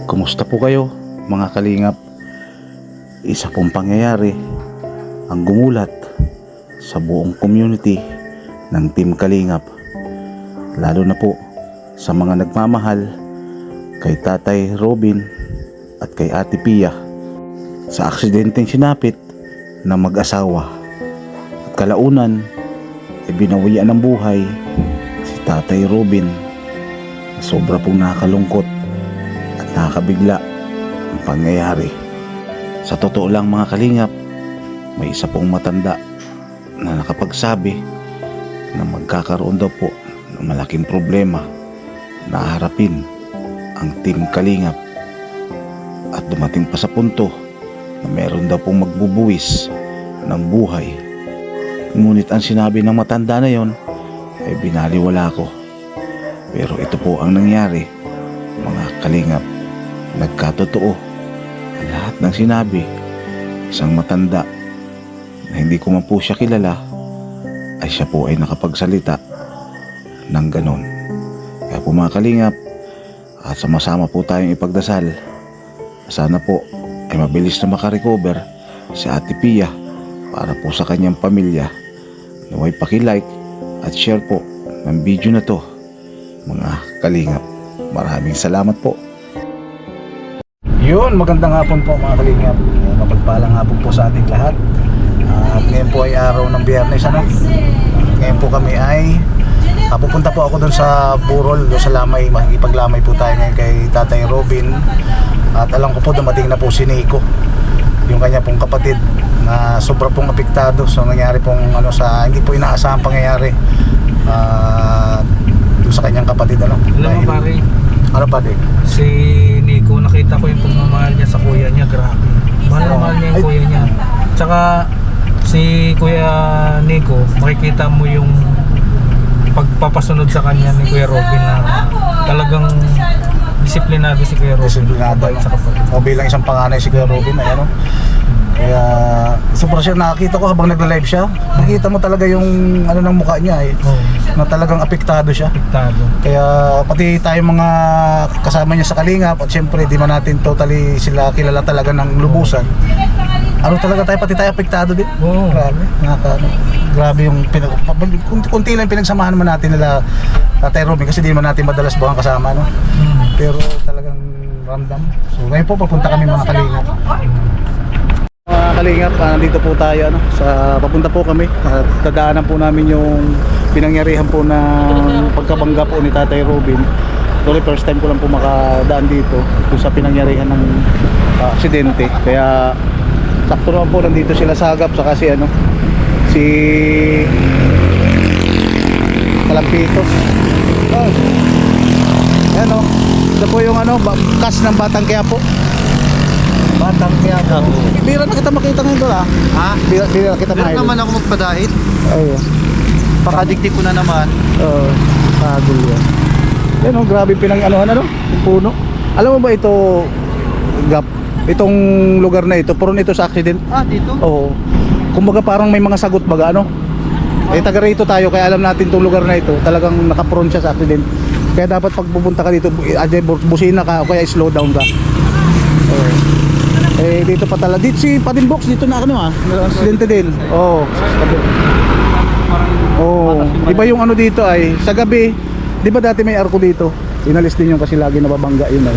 Kumusta po kayo mga kalingap? Isa pong pangyayari ang gumulat sa buong community ng Team Kalingap, lalo na po sa mga nagmamahal kay Tatay Robin at kay Ate Pia sa aksidenteng sinapit ng mag-asawa. At kalaunan ay binawian ng buhay si Tatay Robin. Sobra pong nakakalungkot at nakakabigla ang pangyayari. Sa totoo lang mga kalingap, may isa pong matanda na nakapagsabi na magkakaroon daw po ng malaking problema na harapin ang Team Kalingap, at dumating pa sa punto na meron daw pong magbubuwis ng buhay. Ngunit ang sinabi ng matanda na yon ay binaliwala ko. Pero ito po ang nangyari mga kalingap. Nagkatotoo ang lahat ng sinabi. Isang matanda na hindi ko man po siya kilala ay siya po ay nakapagsalita ng ganon. Kaya po mga kalingap, at sama-sama po tayong ipagdasal. Sana po ay mabilis na makarecover si Ate Pia para po sa kanyang pamilya. Naway paki-like at share po ng video na to mga kalingap. Maraming salamat po. Yun, magandang hapon po mga kalingap. Mapagpalang hapon po sa ating lahat. At ngayon po ay araw ng Biyernes, ano? Ngayon po kami ay pupunta po ako doon sa Burol, doon sa Lamay. Makikipaglamay po tayo ngayon kay Tatay Robin. At alam ko po dumating na po si Nico, yung kanya pong kapatid, na sobra pong apektado sa nangyari pong sa hindi po inaasahang pangyayari doon sa kanyang kapatid. Alam mo pare, ano pare? Si Nico, nakita ko yung pagmamahal niya sa kuya niya, grabe. Mahal na mahal niya yung kuya niya. Tsaka si Kuya Nico, makikita mo yung pagpapasunod sa kanya ni Kuya Robin na talagang disiplinado si Kuya Robin. Disiplinado, o bilang isang panganay si Kuya Robin ay ano. Kaya super siya, nakakita ko habang nagla-live siya. Nakita mo talaga yung ng mukha niya na talagang apektado siya. Apektado. Kaya pati tayong mga kasama niya sa Kalingap, at syempre di man natin totally sila kilala talaga ng lubusan. Ano talaga tayo, pati tayo apektado din. Grabe, grabe yung kunti lang pinagsamahan naman natin nila Tatay Robin, kasi di man natin madalas buwang kasama, no? Pero talagang ramdam. So ngayon po papunta kami mga Kalingap. Mga Kalingap, nandito po tayo papunta po kami at dadaanan po namin yung pinangyarihan po ng pagkabangga po ni Tatay Robin. Actually first time ko lang po makadaan dito sa pinangyarihan ng aksidente. Kaya sakto naman po nandito sila sa Agap, saka si Kalampitos. Yan ito po yung kas ng Batang Quiapo. Batang Quiapo. Bira na kita makita ngayon doon ha? Bira na kita makita. Meron naman ako magpadait. Ayun. Pakadikdik ko na naman. Oo, pagul yan. Yan grabe yung puno. Alam mo ba ito, Gap, itong lugar na ito, puron ito sa accident? Dito? Oo. Kumbaga parang may mga sagot baga, taga rito tayo, kaya alam natin itong lugar na ito, talagang nakapuron siya sa accident. Kaya dapat pag pupunta ka dito, busina ka o kaya slow down ka. Oo. Dito pa talaga. Dito si Patinbox, dito na aksidente din. Oo. Di ba yung dito ay sa gabi, di ba dati may arko dito? Inalis din yung kasi lagi nababangga yun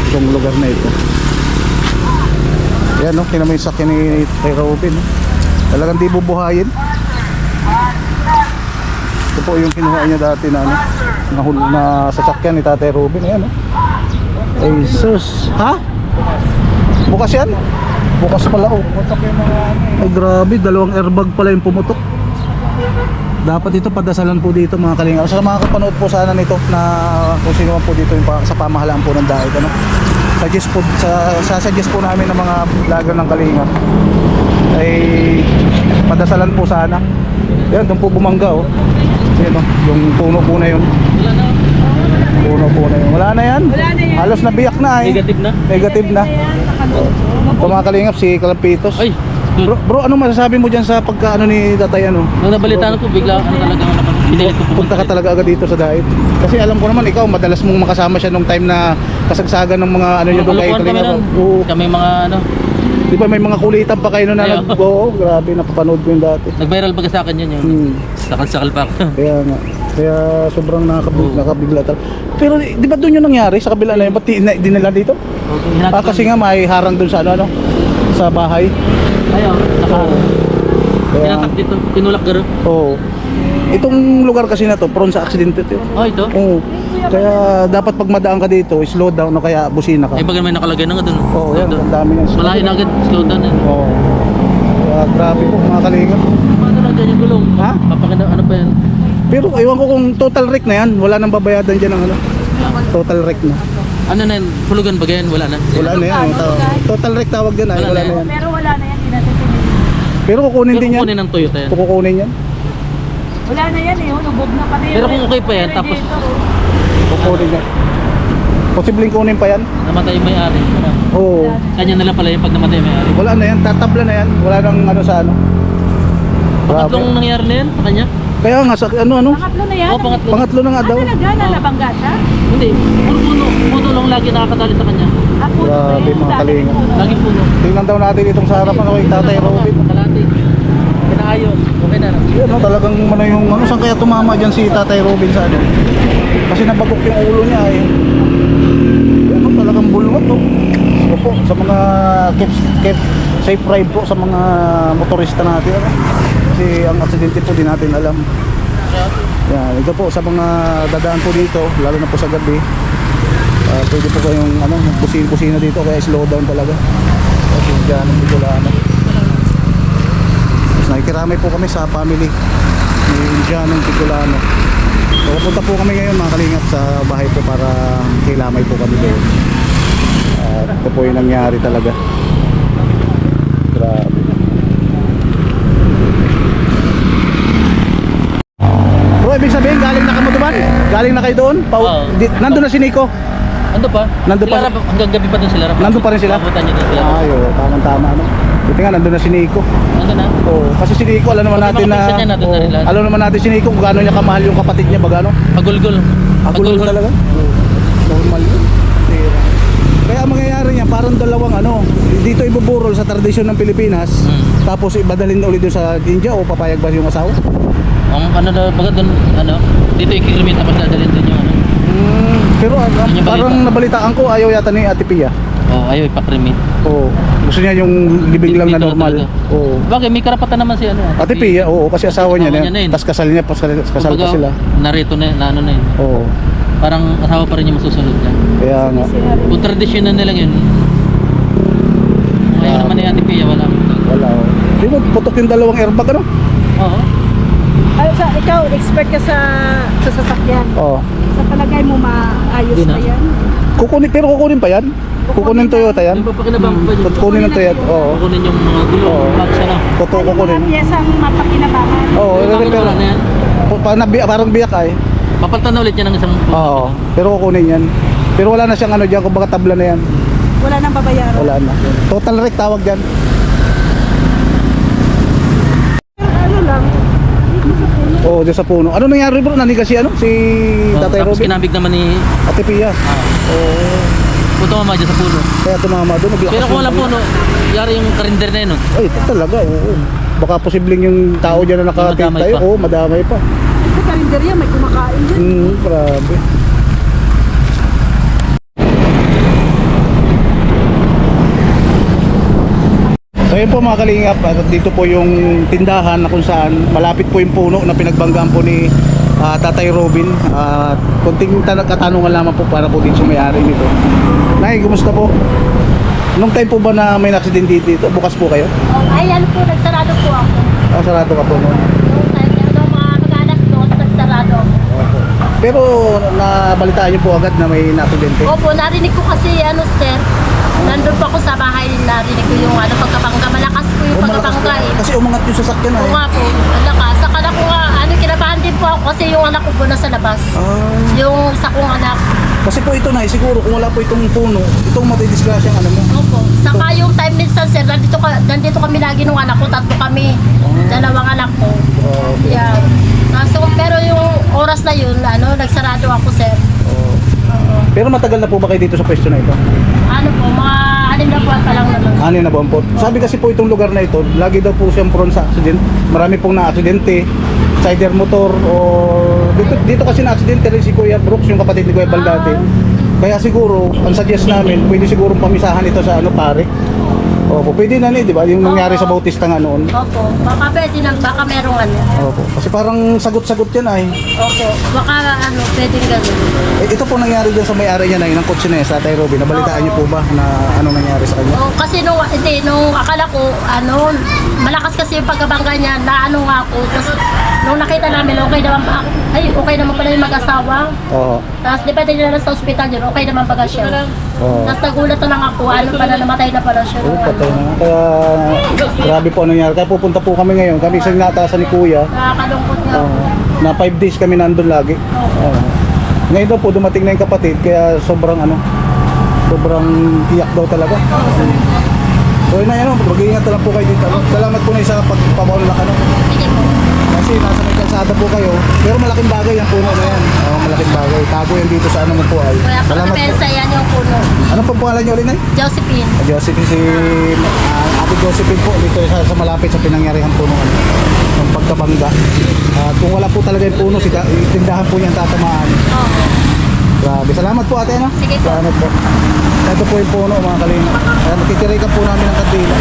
itong lugar na ito. Yan tingnan mo yung sakyan ni Tay Robin. Talagang di bubuhayin. Ito po yung kinuha niya dati na sasakyan ni Tatay Robin. Ayan ay sus. Ha? Bukas yan? Bukas pala ay grabe, dalawang airbag pala yung pumutok. Dapat ito padasalan po dito mga Kalingap. Sa mga kapanood po sana nito na kung sino man po dito yung sa pamahalaan po ng dahil suggest po namin ng mga vlogger ng Kalingap ay padasalan po sana. Yan, doon po bumangga yan yung puno po na yun. Puno po na yun. Wala na yan. Halos nabiyak na Negative na. Ito mga Kalingap, si Kalampitos. Ay, Bro, ano masasabi mo dyan sa pagka ni Tatay Nung nabalitaan ko bigla talaga naman Pinilit ko Punta ka talaga agad dito sa Dait. Kasi alam ko naman ikaw madalas mong makasama siya nung time na kasagsagan ng mga ano niyo doon kay Kalokohan kami Kalinga. nun. Oo. Kami mga ano, Di ba may mga kulitan pa kayo noon na Ayaw. oo, grabe napapanood ko yung dati. nag-viral baga sa akin yun yung Hmm. sakal-sakal pa ako. Kaya nga. Kaya sobrang Oo. nakabigla talaga. Pero di ba doon yung nangyari sa kabila na yun? Ba't di nila dito? Kasi nga may harang doon sa ano, sa bahay. Ayaw, saka Kaya, tinatak dito, tinulak garo. oo. Itong lugar kasi na to, prone sa aksidente to. Oh, ito? Oo. Kaya dapat pag madaan ka dito, slow down o kaya busina ka. Ay, baga may nakalagay na nga dun. Oo, yan. Doon. Ang dami yan. Malayo na agad, slow down eh. Oo. Kaya grabe po mga kalingap. Paano lang dyan yung gulong? Ha? Papakina, ano pa yan? Pero ewan ko kung total wreck na yan. Wala nang babayadan dyan ng ano. Total wreck na. Ano na yan? Hulugan ba yan? Wala na? Wala na yan. Total wreck tawag dyan ay. Wala Wala na na yan. Pero wala na yan, dinasisinig. Pero kukunin Pero din yan. kukunin ng Toyota yan. Kukunin yan. Wala na yan eh, lubog na pati. Pero kung okay pa yan, tapos Kukunin yan. Posibleng kunin pa yan. namatay yung may-ari. Oo. Kanya na lang pala yung pag namatay yung may-ari. Wala na yan. Tatabla na yan. Wala nang ano sa ano. Pangatlong nangyari na yan sa kanya? Kaya nga sa ano. Pangatlo na yan. Oo, pangatlo. Pangatlo na nga daw. Talaga, nalabangga siya? Hindi, puno lang lagi nakakadali sa kanya. Ako, Grabe, mga kalinga. Lagi puno. Tingnan daw natin itong sa harapan kay Tatay Robin. Kalati. Pinaayos. Okay na. Yan no, talagang ano yung ano saan kaya tumama diyan si Tatay Robin sa ano. Kasi nabagok yung ulo niya eh. Yan no, talagang bulwat to. Opo, sa mga keep safe ride po sa mga motorista natin ano. Kasi ang aksidente po di natin alam. Yan, ito po sa mga dadaan po dito, lalo na po sa gabi. Pwede po kayong ano, busina dito kaya slow down talaga. Kasi diyan ang Bicolano. Nakikiramay po kami sa family ni Indianong Bicolano. So, pupunta po kami ngayon mga kalingap sa bahay po para kilamay po kami doon. Ito po yung nangyari talaga. Grabe. Bro, ibig sabihin galing na kamo doon? Galing na kayo doon? Oo. Nandun na si Nico? Ando pa? Nandun pa? Sila rap, hanggang gabi pa dun sila rap. Nandun pa rin sila? Abutan niya dun sila. Ay, oo, tamang-tama ano. Buti nga nandun na si Nico. Nandun na? Oo, kasi si Nico alam naman Pag natin na, makapisan niya, nandun na rin lahat. alam naman natin si Nico kung gaano niya kamahal yung kapatid niya, bagano. Pagulgol. Agulol talaga. Normal yun. Tira. Kaya ang mangyayari niya parang dalawang ano, dito ibuburol sa tradisyon ng Pilipinas, tapos ibadalhin ulit doon sa India o papayag ba yung asawa? Ang ano daw, baga dun, ano, dito ikikilomita pa siya dalhin dun yung ano. Pero Yun yung parang balita. nabalitaan ko ayaw yata ni Ate Pia. Oh, ayaw ipakrimit. Oo. Gusto niya yung libing lang na Dito normal. talaga. Oo. Bagay, may karapatan naman si ano. Ate Pia, oo, kasi asawa niya Asawa na. niya na yun. Tapos kasal niya, kasal pa Kumbaga, sila. narito na ano na yun. Oo. Parang asawa pa rin yung masusunod niya. Kaya nga. Kung tradisyon na nila yun. Ngayon naman ni Ate Pia, wala. Wala. Di ba putok yung dalawang airbag ano? Oo. Ay, ikaw, expert ka sa sasakyan. Oo. Sa palagay mo, maayos Di na na. yan? Kukunin pa yan? Kukunin Toyota yan? Yung papakinabang pa yun. Kukunin ng Toyota. Oo. Kukunin yung mga gulong, Oo. clutch, ano. Totoo Ano kukunin. mga piyesang mapakinabangan? Oo, Bakit pero wala na yan? parang biyak ay. Papalitan na ulit yan ng isang... Oo. Pero kukunin yan. Pero wala na siyang ano diyan, kumbaga tabla na yan. Wala nang babayaran? Wala na. Total wreck tawag diyan. Ano lang, dito sa puno. Oo, diyan sa puno. Ano nangyari bro? Naniga si ano? Si Tatay Tapos Robin? kinabig naman ni... Ate Pia. Oo. Punta mama dyan sa puno. Kaya tumama doon. Naglakas Pero kung wala yung- puno, yari yung karinder na yun. No? Ay, talaga. Oo. Baka posibleng yung tao diyan na nakatid Madamay tayo. pa. Oo, madamay pa. Sa karinderya, may kumakain dyan. Grabe. So yun po mga kalingap, at dito po yung tindahan na kung saan malapit po yung puno na pinagbanggaan po ni Tatay Robin. At konting katanungan lamang po para po dito sa may-ari nito. Nay, kumusta po? Nung time po ba na may aksidente dito? Bukas po kayo? Ay, ano po, nagsarado po ako. Sarado ka po noon. Noong time, meron mga mag-alas 2, nagsarado ako. Pero nabalitaan niyo po agad na may aksidente? Opo, narinig ko kasi, ano sir, nandun po ako sa bahay, narinig ko yung ano, pagkabangga. Malakas po yung pagkabangga eh. Kasi umangat yung sasakyan Oo ay. nga po, malakas. Saka na ko nga, ano, kinabahan din po ako kasi yung anak ko po nasa labas. Yung isa kong anak. Kasi po ito na, siguro kung wala po itong puno, itong matidisgrasya ang ano mo. Opo. Saka yung time minsan sir, nandito kami lagi nung anak ko, tatlo kami. Dalawang anak ko. Grabe. Yan. Kaso, pero yung oras na yun, nagsarado ako, sir. Pero matagal na po ba kayo dito sa pwesto na ito? Ano po, mga 6 na buwan pa lang naman. Ano na buwan po? Sabi kasi po itong lugar na ito, lagi daw po siyang prone sa accident. Marami pong na-aksidente, sider motor, o dito kasi na-aksidente rin si Kuya Brooks, yung kapatid ni Kuya Baldate. Kaya siguro, ang suggest namin, pwede siguro pamisahan ito sa pare. Opo, pwede na di ba? Yung nangyari sa Bautista nga noon. Opo, baka pwede na, baka merong Opo, kasi parang sagot-sagot yan ay. Opo, baka pwede gano'n. Ito po nangyari dyan sa may-ari niya na yun, ng kotse na yun, sa Tay Robin. Nabalitaan niyo po ba na ano nangyari sa kanya? Oh, kasi nung akala ko, malakas kasi yung pagkabangga niya, nga ako. Tapos, nung nakita namin, okay naman pala yung mag-asawa. Oo. Tapos, di ba din nila sa ospital yun, okay naman pala siya. Oo. Tapos, nagulat na lang ako, namatay na pala siya. Oo, patay na. Kaya, grabe po ang nangyari. Kaya pupunta po kami ngayon. Kami sa inatasan ni Kuya. Nakakalungkot nga. Na 5 days kami nandun lagi. Ngayon daw po dumating na yung kapatid kaya sobrang iyak daw talaga. So yun na yan, mag-iingat na lang po kayo dito. Salamat po na sa pagpapaunlak Sige po. kasi nasa may kalsada po kayo. Pero malaking bagay yung puno na yan. Malaking bagay. Tago yan dito sa mo po ay. Kaya Salamat po. pagkapensa yan yung puno. Ano po pangalan niyo ulit na? Josephine. Josephine, si Ate Josephine po dito sa malapit sa pinangyarihan puno ng pagkabangga. At kung wala po talaga yung puno, tindahan po niya ang tatamaan. Oo. Grabe. Salamat po ate, no? Sige po. Salamat po. Ito po yung puno, mga kalinga. Kaya nakitirikan po namin ang kandila.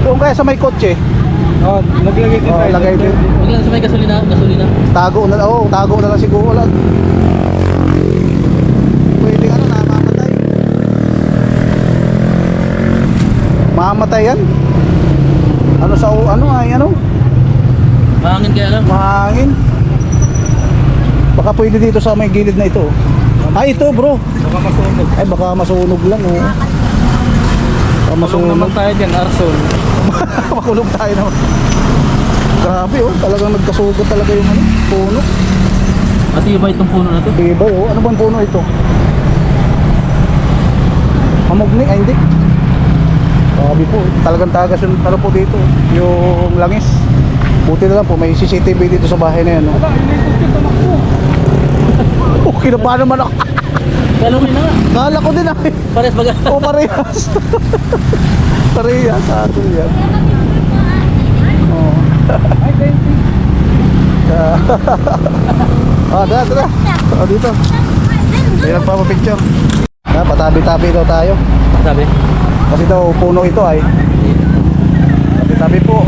Kung kaya sa may kotse, Naglagay din tayo. lagay din. Huwag lang sa may gasolina. Tago na lang siguro. Wala. Pwede namamatay. Mamatay yan. Mahangin kaya lang. Mahangin. Baka pwede dito sa may gilid na ito. Ay, ito bro. Baka masunog. Ay, baka masunog lang. Baka Masunog naman tayo dyan, Arson. Makulog tayo naman. Grabe talagang nagkasugat talaga yung puno. At iba itong puno na to. Diba ano bang puno ito? Hamogni? Ay hindi. Grabe po, talagang tagas yung po dito. Yung langis. Buti na lang po, may CCTV dito sa bahay na yan. Okay na pa naman ako. Galawin na nga. Kala ko din ay. Pares baga. Parehas. Parehas sa ato yan. Tara. Dito. May nagpapapicture. Patabi-tabi daw tayo. Sabi? Kasi daw puno ito ay. Tabi-tabi po.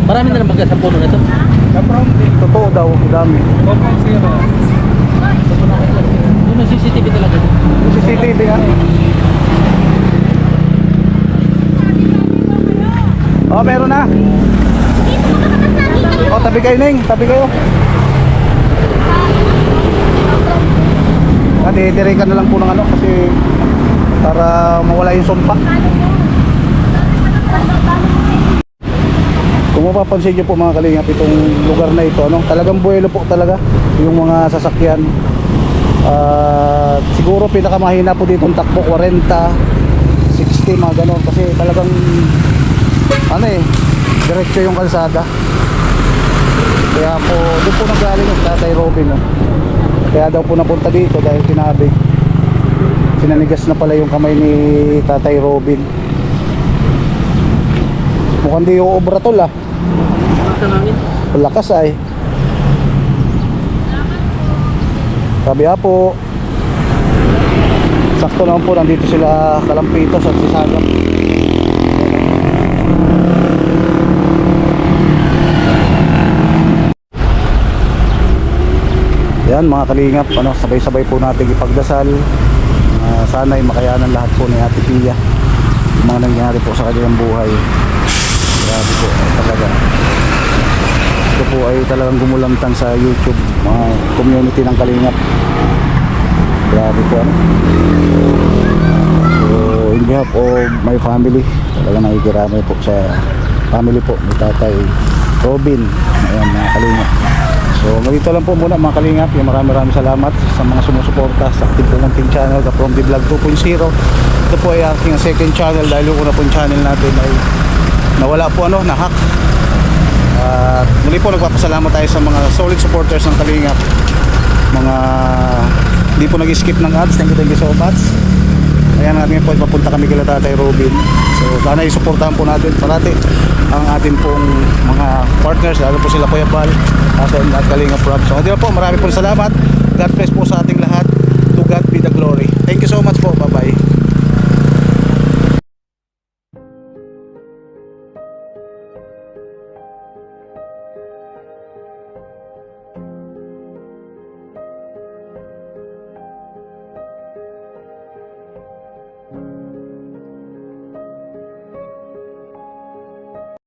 Marami na lang baga sa puno na to. Totoo daw, dami. Yun ang CCTV talaga. Yung CCTV nga. Meron na. Tabi kayo Ning, tabi kayo. Titirikan na lang po ng kasi para mawala yung sumpa. Kung mapapansin nyo po mga kalingap, itong lugar na ito, talagang buwelo po talaga yung mga sasakyan. Siguro pinakamahina po dito ang takbo 40, 60 mga ganon kasi talagang diretso yung kalsada. Kaya po doon po nanggaling yung Tatay Robin Kaya daw po napunta dito dahil tinabig. Sinanigas na pala yung kamay ni Tatay Robin. Mukhang di yung obra tol lakas ay. Sabi po sakto naman po nandito sila Kalampitos at Sisagam. Yan mga kalingap, sabay-sabay po natin ipagdasal. Sana ay makayanan lahat po ni Ate Pia yung mga nangyari po sa kanilang buhay. Grabe po talaga. Ito po ay talagang gumulamtan sa YouTube, mga community ng Kalingap. Grabe po So in behalf of my family, talagang nakikiramay po sa family po ni Tatay Robin. Ayan mga Kalingap. So ganito lang po muna mga kalingap. Yung maraming salamat sa mga sumusuporta sa ating pumunting channel, From the Vlog 2.0. Ito po ay aking second channel dahil yung una pong channel natin ay nawala po na-hack. At muli po nagpapasalamat tayo sa mga solid supporters ng Kalingap, mga hindi po nag-skip ng ads. Thank you so much. Ayan, natin po papunta kami kila Tatay Robin. So sana isuportahan po natin parati ang ating pong mga partners, lalo po sila Kuya Bal at Kalingap Rob. So hindi po, marami po salamat. God bless po sa ating lahat. To God be the glory.